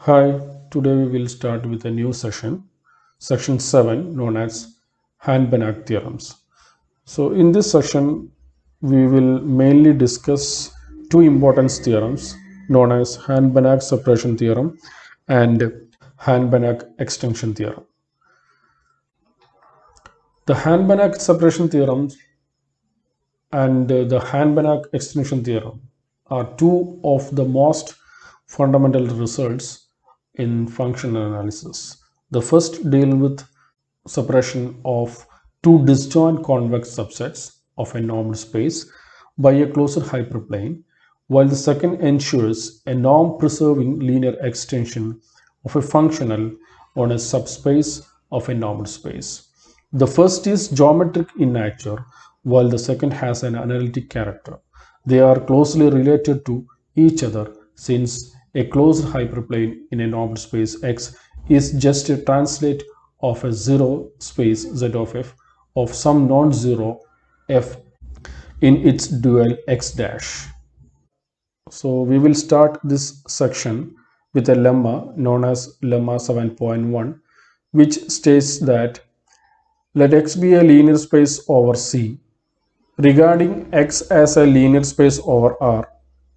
Hi, today we will start with a new section 7 known as Hand-Banach theorems. So in this section, we will mainly discuss two important theorems known as Hand-Banach separation theorem and Hand-Banach extension theorem. The Hand-Banach separation theorem and the Hand-Banach extension theorem are two of the most fundamental results in functional analysis. The first deal with separation of two disjoint convex subsets of a normed space by a closed hyperplane, while the second ensures a norm-preserving linear extension of a functional on a subspace of a normed space. The first is geometric in nature, while the second has an analytic character. They are closely related to each other since a closed hyperplane in a normed space X is just a translate of a zero space Z of f of some non-zero f in its dual x dash. So we will start this section with a lemma known as lemma 7.1, which states that let X be a linear space over C. Regarding X as a linear space over R,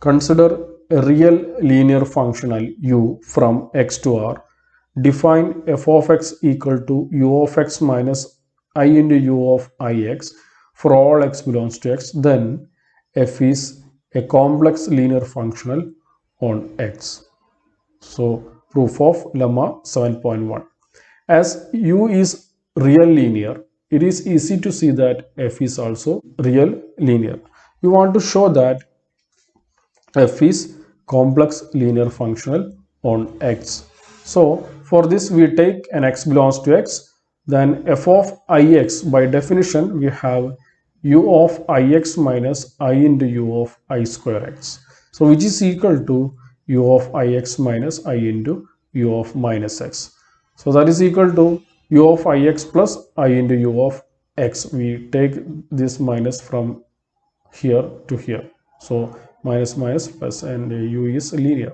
consider a real linear functional u from X to R. Define f of x equal to u of x minus I into u of ix for all x belongs to x. Then f is a complex linear functional on x. So proof of lemma 7.1. As u is real linear, it is easy to see that f is also real linear. We want to show that f is complex linear functional on x. So for this we take an x belongs to x, then f of ix, by definition we have u of ix minus I into u of I square x. So which is equal to u of ix minus I into u of minus x. So that is equal to u of ix plus I into u of x. We take this minus from here to here. So minus minus plus, and u is linear.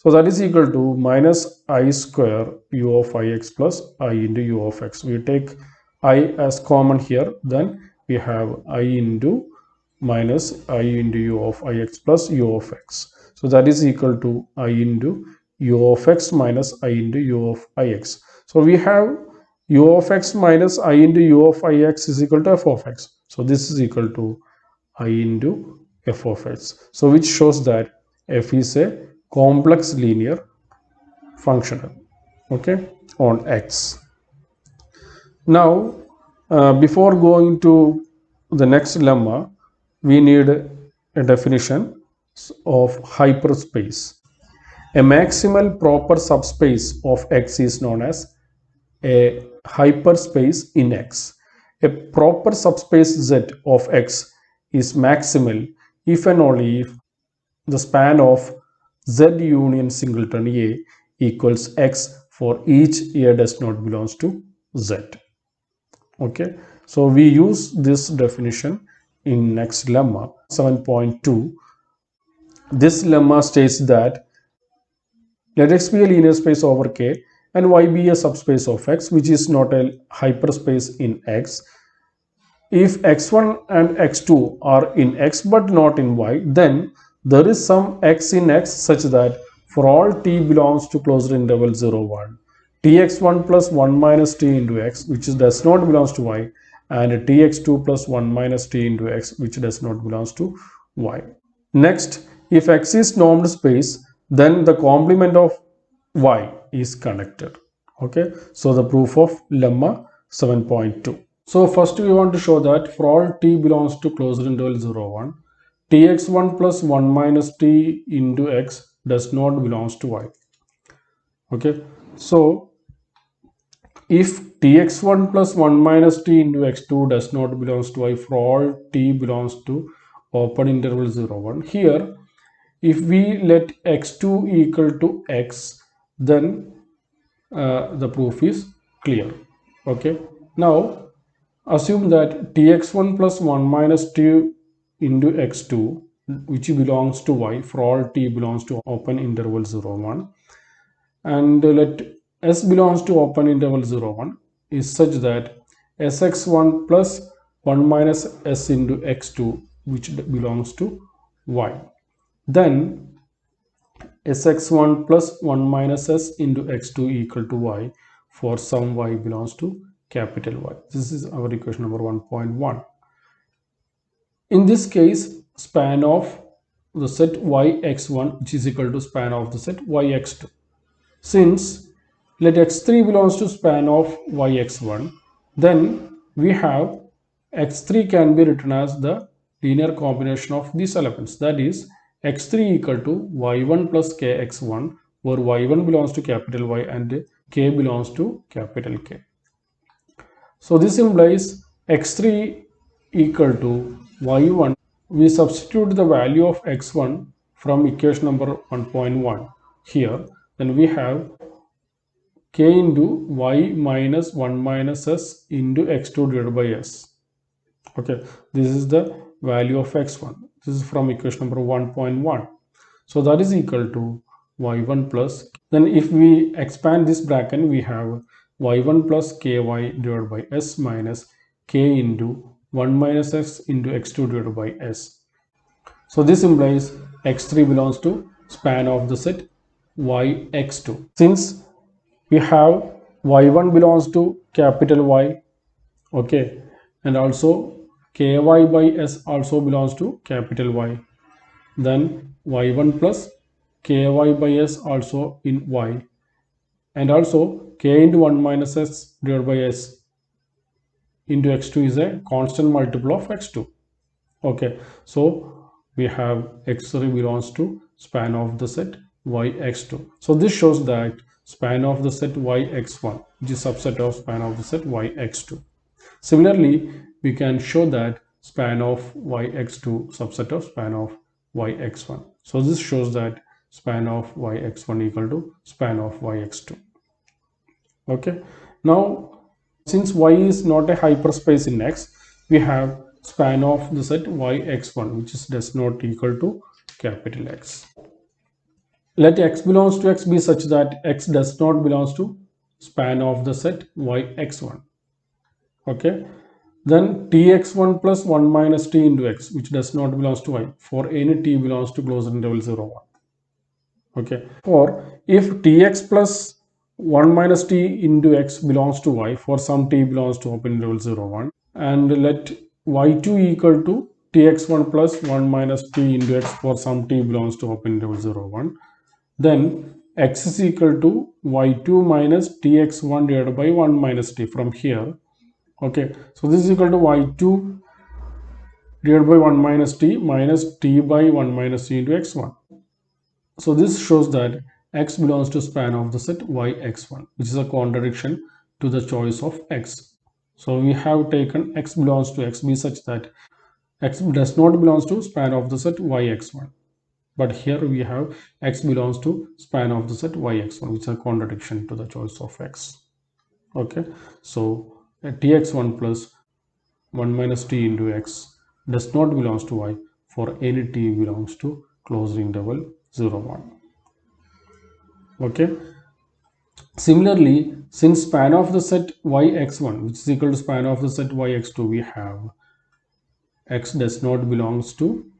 So that is equal to minus I square u of ix plus I into u of x. We take I as common here, then we have I into minus I into u of ix plus u of x. So that is equal to I into u of x minus I into u of ix. So we have u of x minus I into u of ix is equal to f of x. So this is equal to I into f of x. So which shows that f is a complex linear functional, okay, on x. Now before going to the next lemma, we need a definition of hyperspace. A maximal proper subspace of x is known as a hyperspace in x. A proper subspace Z of x is maximal if and only if the span of Z union singleton A equals x for each A does not belongs to Z. Okay, so we use this definition in next lemma 7.2. This lemma states that let X be a linear space over K and Y be a subspace of X, which is not a hyperspace in X. If x1 and x2 are in X but not in Y, then there is some X in X such that for all t belongs to closed interval 0, 1, tx1 plus 1 minus t into X, which does not belongs to Y, and tx2 plus 1 minus t into X, which does not belongs to Y. Next, if X is normed space, then the complement of Y is connected. Okay, so the proof of lemma 7.2. So first we want to show that for all t belongs to closed interval 0, 1, tx1 plus 1 minus t into x does not belongs to y. Okay, so if tx1 plus 1 minus t into x2 does not belongs to y for all t belongs to open interval 0, 1, here if we let x2 equal to x, then the proof is clear. Okay, now assume that tx1 plus 1 minus t into x2, which belongs to y for all t belongs to open interval 0, 1, and let S belongs to open interval 0 1 is such that Sx1 plus 1 minus S into x2 which belongs to y. Then Sx1 plus 1 minus S into x2 equal to y for some y belongs to capital Y. This is our equation number 1.1. In this case, span of the set yx1 which is equal to span of the set yx2. Since let x3 belongs to span of yx1, then we have x3 can be written as the linear combination of these elements, that is x3 equal to y1 plus kx1, where y1 belongs to capital Y and k belongs to capital K. So this implies x3 equal to y1. We substitute the value of x1 from equation number 1.1 here. Then we have k into y minus 1 minus s into x2 divided by s. Okay, this is the value of x1. This is from equation number 1.1. So that is equal to y1 plus. Then if we expand this bracket, we have y1 plus ky divided by s minus k into 1 minus s into x2 divided by s. So this implies x3 belongs to span of the set yx2. Since we have y1 belongs to capital Y, okay, and also ky by s also belongs to capital Y, then y1 plus ky by s also in y, and also k into 1 minus s divided by s into x2 is a constant multiple of x2. Okay, so we have x3 belongs to span of the set yx2. So this shows that span of the set yx1 which is subset of span of the set yx2. Similarly, we can show that span of yx2 subset of span of yx1. So this shows that span of yx1 equal to span of yx2. Okay, now since y is not a hyperspace in X, we have span of the set yx1 which is does not equal to capital X. Let x belongs to X be such that X does not belongs to span of the set yx1. Okay, then tx1 plus 1 minus t into x which does not belongs to y for any t belongs to closed interval 0 1. Okay, for if tx plus 1 minus t into x belongs to y for some t belongs to open interval 0 1, and let y2 equal to tx1 plus 1 minus t into x for some t belongs to open interval 0 1, then x is equal to y2 minus tx1 divided by 1 minus t from here. Okay, so this is equal to y2 divided by 1 minus t by 1 minus t into x1. So this shows that x belongs to span of the set yx1, which is a contradiction to the choice of x. So we have taken x belongs to x be such that x does not belongs to span of the set yx1. But here we have x belongs to span of the set yx1, which is a contradiction to the choice of x. Okay, so tx1 plus 1 minus t into x does not belongs to y for any t belongs to closed interval 0 1. Okay, similarly, since span of the set yx1 which is equal to span of the set yx2, we have x does not belongs to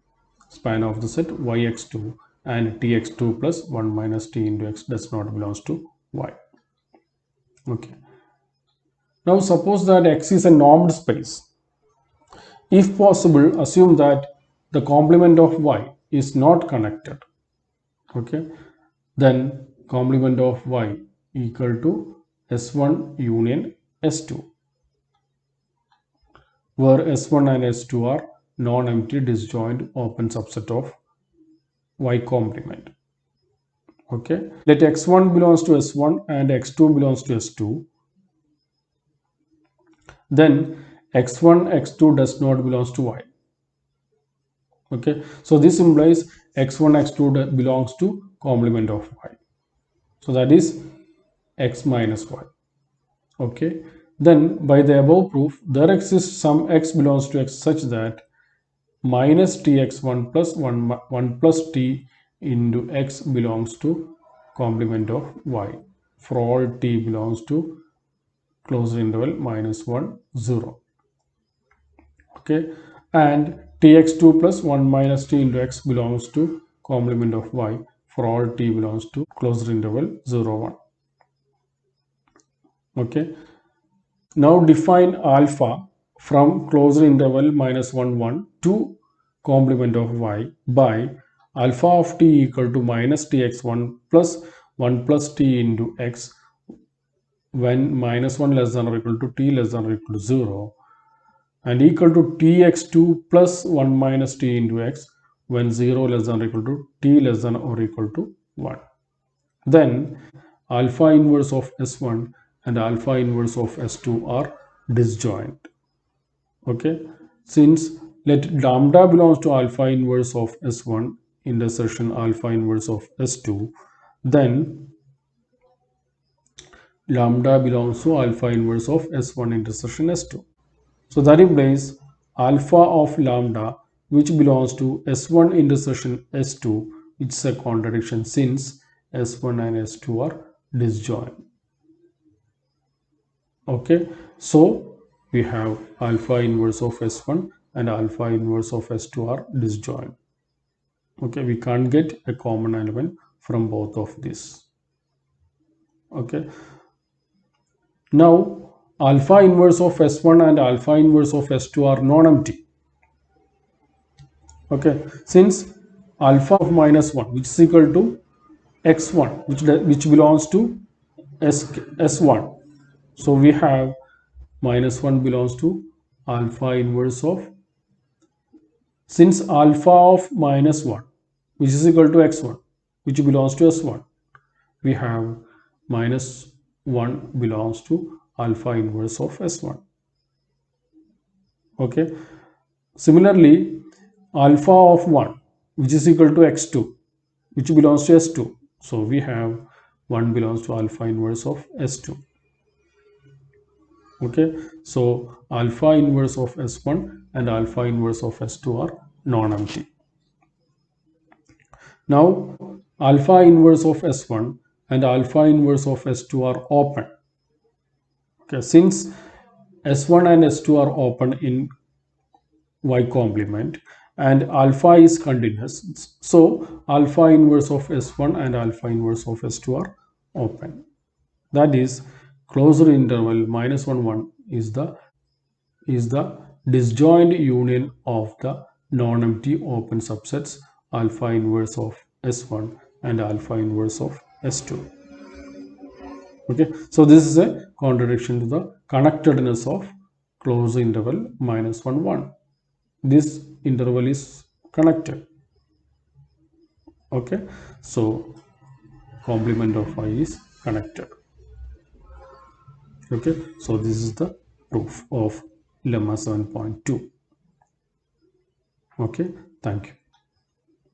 span of the set yx2 and tx2 plus 1 minus t into x does not belongs to y. Okay, now suppose that x is a normed space. If possible, assume that the complement of y is not connected. Okay, then complement of y equal to S1 union S2, where S1 and S2 are non-empty disjoint open subset of y complement. Okay, let x1 belongs to S1 and x2 belongs to S2, then x1 x2 does not belongs to y. Okay, so this implies x1 x2 belongs to complement of y, so that is x minus y. Okay, then by the above proof there exists some x belongs to x such that minus tx1 plus 1 plus t into x belongs to complement of y for all t belongs to closed interval minus 1 0. Okay, and tx2 plus 1 minus t into x belongs to complement of y for all t belongs to closed interval 0 1. Okay, now define alpha from closed interval minus 1 1 to complement of y by alpha of t equal to minus tx1 plus 1 plus t into x when minus 1 less than or equal to t less than or equal to 0, and equal to tx2 plus 1 minus t into x when 0 less than or equal to t less than or equal to 1. Then alpha inverse of s1 and alpha inverse of s2 are disjoint. Okay, since let lambda belongs to alpha inverse of s1 intersection alpha inverse of s2, then lambda belongs to alpha inverse of s1 intersection s2. So that implies alpha of lambda which belongs to s1 intersection s2, which is a contradiction since s1 and s2 are disjoint. Okay, so we have alpha inverse of s1 and alpha inverse of s2 are disjoint. Okay, we can't get a common element from both of these. Okay, now alpha inverse of s1 and alpha inverse of s2 are non-empty. Okay, since alpha of minus 1 which is equal to x1 which belongs to s1, so we have minus 1 belongs to alpha inverse of, since alpha of minus 1 which is equal to x1 which belongs to s1, we have minus 1 belongs to alpha inverse of s1. Okay, similarly alpha of 1 which is equal to x2 which belongs to s2, so we have 1 belongs to alpha inverse of s2. Okay, so alpha inverse of s1 and alpha inverse of s2 are non-empty. Now alpha inverse of s1 and alpha inverse of s2 are open. Okay, since s1 and s2 are open in y complement and alpha is continuous, so alpha inverse of s1 and alpha inverse of s2 are open. That is, closed interval minus 1 1 is the disjoint union of the non-empty open subsets alpha inverse of s1 and alpha inverse of s2. Okay, so this is a contradiction to the connectedness of closed interval minus 1 1. This interval is connected. Okay, so complement of y is connected. Okay, so this is the proof of lemma 7.2. Okay, thank you.